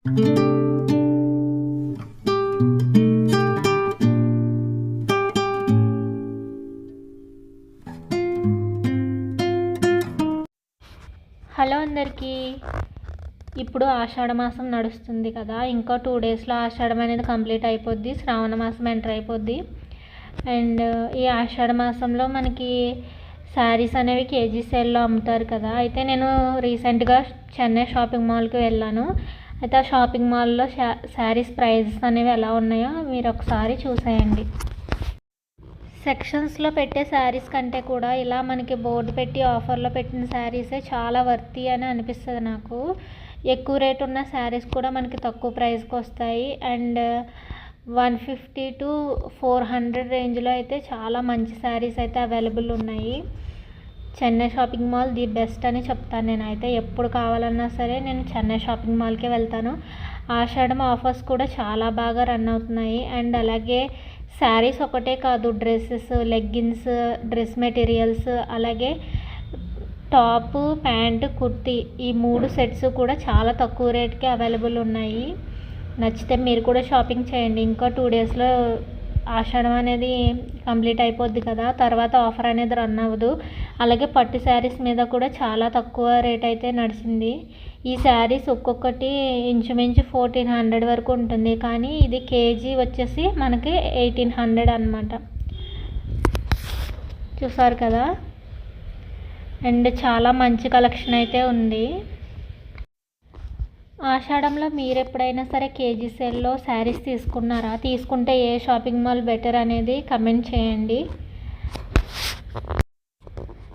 Hello అందరికీ. ఇప్పుడు ఆషాఢ మాసం నడుస్తుంది కదా, ఇంకా 2 డేస్లో ఆషాఢం అనేది కంప్లీట్ అయిపోద్ది, శ్రావణ మాసం ఎంటర్ అయిపోద్ది. అండ్ ఈ ఆషాఢ మాసంలో మనకి శారీస్ అనేవి కేజీ సేల్లో అమ్ముతారు కదా. అయితే నేను రీసెంట్గా చెన్నై షాపింగ్ మాల్కి వెళ్ళాను. అయితే ఆ షాపింగ్ మాల్లో శారీస్ ప్రైజెస్ అనేవి ఎలా ఉన్నాయో మీరు ఒకసారి చూసేయండి. సెక్షన్స్లో పెట్టే శారీస్ కంటే కూడా ఇలా మనకి బోర్డు పెట్టి ఆఫర్లో పెట్టిన శారీసే చాలా వర్తీ అని అనిపిస్తుంది నాకు. ఎక్కువ రేట్ ఉన్న శారీస్ కూడా మనకి తక్కువ ప్రైస్కి వస్తాయి. అండ్ 150 to 400 రేంజ్లో అయితే చాలా మంచి శారీస్ అయితే అవైలబుల్ ఉన్నాయి. Chennai shopping mall the best అని చెప్తాను. నేనైతే ఎప్పుడు కావాలన్నా సరే నేను చెన్నై షాపింగ్ మాల్కే వెళ్తాను. ఆషాఢం ఆఫర్స్ కూడా చాలా బాగా రన్ అవుతున్నాయి. అండ్ అలాగే శారీస్ ఒకటే కాదు, డ్రెస్సెస్, లెగ్గిన్స్, డ్రెస్ మెటీరియల్స్, అలాగే టాపు, ప్యాంటు, కుర్తీ, ఈ 3 సెట్స్ కూడా చాలా తక్కువ రేట్కి అవైలబుల్ ఉన్నాయి. నచ్చితే మీరు కూడా షాపింగ్ చేయండి. ఇంకా 2 డేస్లో ఆషాఢం అనేది కంప్లీట్ అయిపోద్ది కదా, తర్వాత ఆఫర్ అనేది రన్ అవ్వదు. అలాగే పట్టు శారీస్ మీద కూడా చాలా తక్కువ రేట్ అయితే నడిచింది. ఈ శారీస్ ఒక్కొక్కటి ఇంచుమించు 1400 వరకు ఉంటుంది, కానీ ఇది కేజీ వచ్చేసి మనకి 1800 అన్నమాట. చూసారు కదా. అండ్ చాలా మంచి కలెక్షన్ అయితే ఉంది. ఆషాఢంలో మీరు ఎప్పుడైనా సరే కేజీ సేల్లో శారీస్ తీసుకున్నారా? తీసుకుంటే ఏ షాపింగ్ మాల్ బెటర్ అనేది కమెంట్ చేయండి.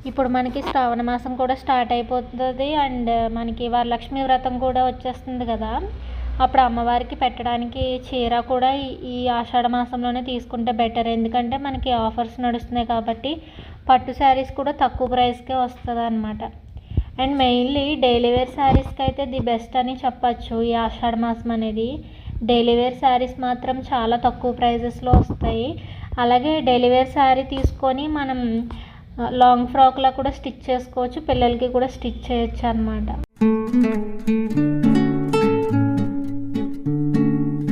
ఇప్పుడు మనకి శ్రావణ మాసం కూడా స్టార్ట్ అయిపోతుంది. అండ్ మనకి వరలక్ష్మి వ్రతం కూడా వచ్చేస్తుంది కదా, అప్పుడు అమ్మవారికి పెట్టడానికి చీర కూడా ఈ ఆషాఢ మాసంలోనే తీసుకుంటే బెటర్. ఎందుకంటే మనకి ఆఫర్స్ నడుస్తున్నాయి కాబట్టి పట్టు శారీస్ కూడా తక్కువ ప్రైస్కే వస్తుంది అన్నమాట. అండ్ మెయిన్లీ డైలీ వేర్ శారీస్కి అయితే ది బెస్ట్ అని చెప్పచ్చు ఈ ఆషాఢ మాసం అనేది. డైలీ వేర్ శారీస్ మాత్రం చాలా తక్కువ ప్రైజెస్లో వస్తాయి. అలాగే డైలీ వేర్ శారీ తీసుకొని మనం లాంగ్ ఫ్రాక్లా కూడా స్టిచ్ చేసుకోవచ్చు, పిల్లలకి కూడా స్టిచ్ చేయొచ్చు అన్నమాట.